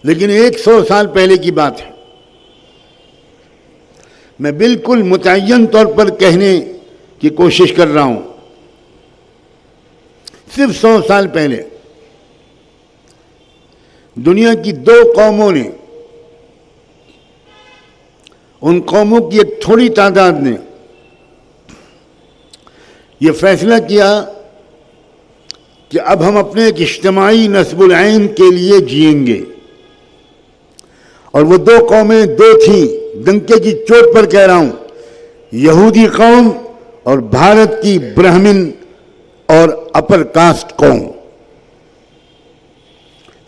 لیکن 100 سال پہلے کی بات ہے. میں بالکل متعین طور پر کہنے کی کوشش کر رہا ہوں. صرف 100 سال پہلے دنیا کی 2 قوموں نے، ان قوموں کی ایک تھوڑی تعداد نے یہ فیصلہ کیا کہ اب ہم اپنے ایک اجتماعی نصب العین کے لیے جئیں گے. اور وہ 2 قومیں 2 تھیں، ڈنکے کی چوٹ پر کہہ رہا ہوں، یہودی قوم اور بھارت کی برہمن اور اپر کاسٹ قوم.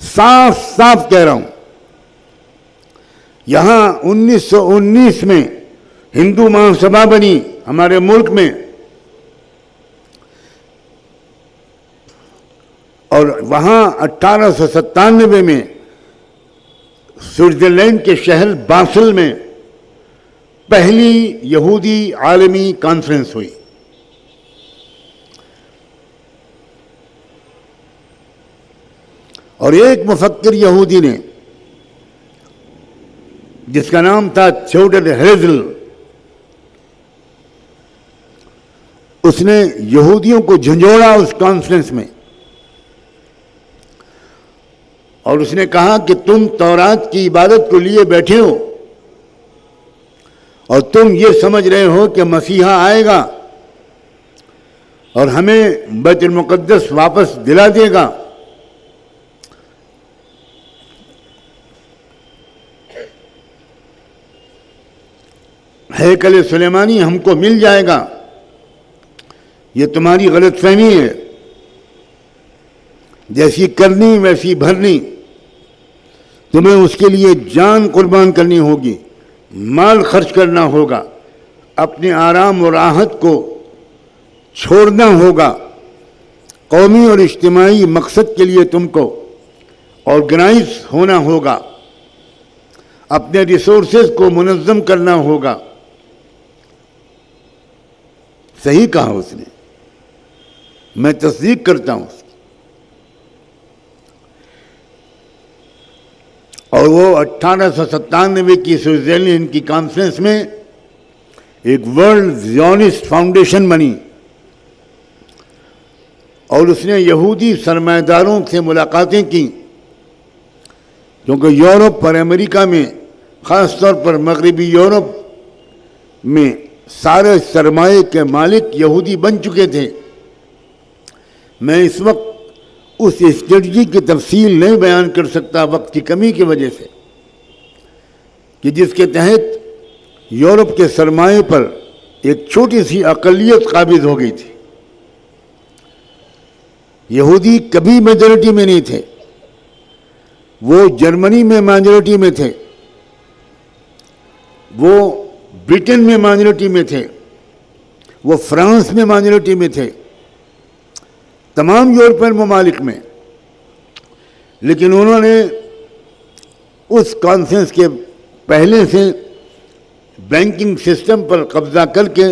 صاف صاف کہہ رہا ہوں. یہاں 1919 میں ہندو مہاسبھا بنی ہمارے ملک میں، اور وہاں 1897 میں سوئٹزرلینڈ کے شہر باسل میں پہلی یہودی عالمی کانفرنس ہوئی. اور ایک مفکر یہودی نے جس کا نام تھا تھیوڈر ہیرزل، اس نے یہودیوں کو جھنجھوڑا اس کانفرنس میں، اور اس نے کہا کہ تم تورات کی عبادت کو لیے بیٹھے ہو اور تم یہ سمجھ رہے ہو کہ مسیحا آئے گا اور ہمیں بیت المقدس واپس دلا دے گا. ہیکل سلیمانی ہم کو مل جائے گا. یہ تمہاری غلط فہمی ہے. جیسی کرنی ویسی بھرنی. تمہیں اس کے لیے جان قربان کرنی ہوگی، مال خرچ کرنا ہوگا، اپنے آرام و راحت کو چھوڑنا ہوگا. قومی اور اجتماعی مقصد کے لیے تم کو آرگنائز ہونا ہوگا، اپنے ریسورسز کو منظم کرنا ہوگا. صحیح کہا اس نے، میں تصدیق کرتا ہوں. اور وہ 1897 کی سوئٹزرلینڈ کی کانفرنس میں ایک ورلڈ زیونسٹ فاؤنڈیشن بنی، اور اس نے یہودی سرمایہ داروں سے ملاقاتیں کی، کیونکہ یورپ اور امریکہ میں، خاص طور پر مغربی یورپ میں، سارے سرمایے کے مالک یہودی بن چکے تھے. میں اس وقت اس اسٹریٹجی کی تفصیل نہیں بیان کر سکتا وقت کی کمی کی وجہ سے، کہ جس کے تحت یورپ کے سرمایے پر ایک چھوٹی سی اقلیت قابض ہو گئی تھی. یہودی کبھی میجورٹی میں نہیں تھے. وہ جرمنی میں مائنورٹی میں تھے، وہ برٹن میں مائنورٹی میں تھے، وہ فرانس میں مائنورٹی میں تھے، تمام یورپین ممالک میں. لیکن انہوں نے اس کانفرنس کے پہلے سے بینکنگ سسٹم پر قبضہ کر کے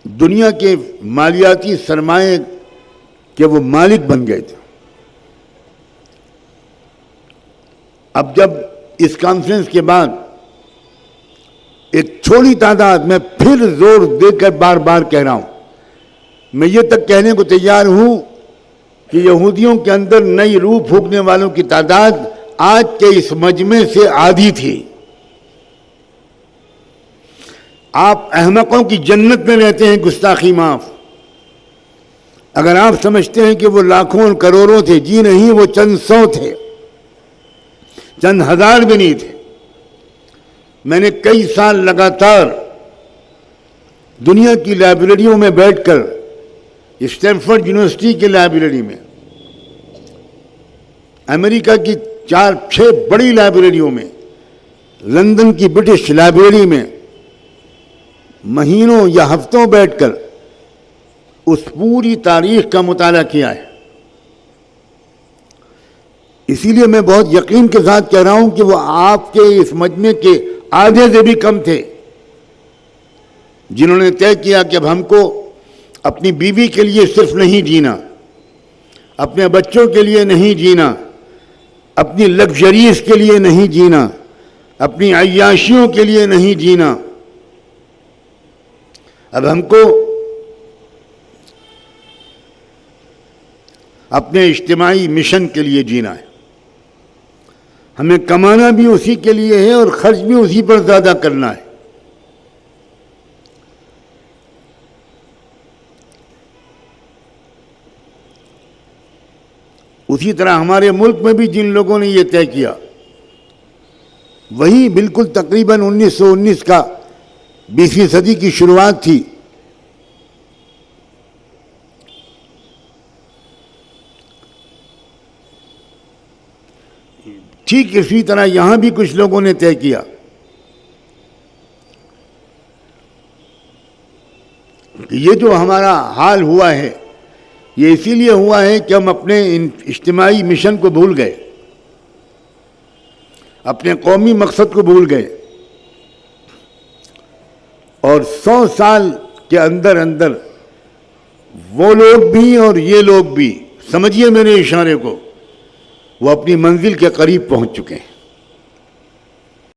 دنیا کے مالیاتی سرمایے کے وہ مالک بن گئے تھے. اب جب اس کانفرنس کے بعد ایک چھوٹی تعداد، میں پھر زور دے کر بار بار کہہ رہا ہوں، میں یہ تک کہنے کو تیار ہوں کہ یہودیوں کے اندر نئی روح پھونکنے والوں کی تعداد آج کے اس مجمع سے آدھی تھی. آپ احمقوں کی جنت میں رہتے ہیں، گستاخی معاف. اگر آپ سمجھتے ہیں کہ وہ لاکھوں اور کروڑوں تھے، جی نہیں، وہ چند سو تھے، چند ہزار بھی نہیں تھے. میں نے کئی سال لگاتار دنیا کی لائبریریوں میں بیٹھ کر، اسٹینفورڈ یونیورسٹی کی لائبریری میں، امریکہ کی 4-6 بڑی لائبریریوں میں، لندن کی برٹش لائبریری میں مہینوں یا ہفتوں بیٹھ کر اس پوری تاریخ کا مطالعہ کیا ہے. اسی لیے میں بہت یقین کے ساتھ کہہ رہا ہوں کہ وہ آپ کے اس مجمع کے آدھے سے بھی کم تھے جنہوں نے طے کیا کہ اب ہم کو اپنی بیوی کے لیے صرف نہیں جینا، اپنے بچوں کے لیے نہیں جینا، اپنی لگژریز کے لیے نہیں جینا، اپنی عیاشیوں کے لیے نہیں جینا. اب ہم کو اپنے اجتماعی مشن کے لیے جینا ہے. ہمیں کمانا بھی اسی کے لیے ہے اور خرچ بھی اسی پر زیادہ کرنا ہے. اسی طرح ہمارے ملک میں بھی جن لوگوں نے یہ طے کیا، وہی بالکل تقریباً 1919 کا 20ویں صدی کی شروعات تھی. ٹھیک اسی طرح یہاں بھی کچھ لوگوں نے طے کیا کہ یہ جو ہمارا حال ہوا ہے یہ اسی لیے ہوا ہے کہ ہم اپنے اجتماعی مشن کو بھول گئے، اپنے قومی مقصد کو بھول گئے، اور 100 سال کے اندر اندر وہ لوگ بھی اور یہ لوگ بھی، سمجھیے میرے اشارے کو، وہ اپنی منزل کے قریب پہنچ چکے ہیں.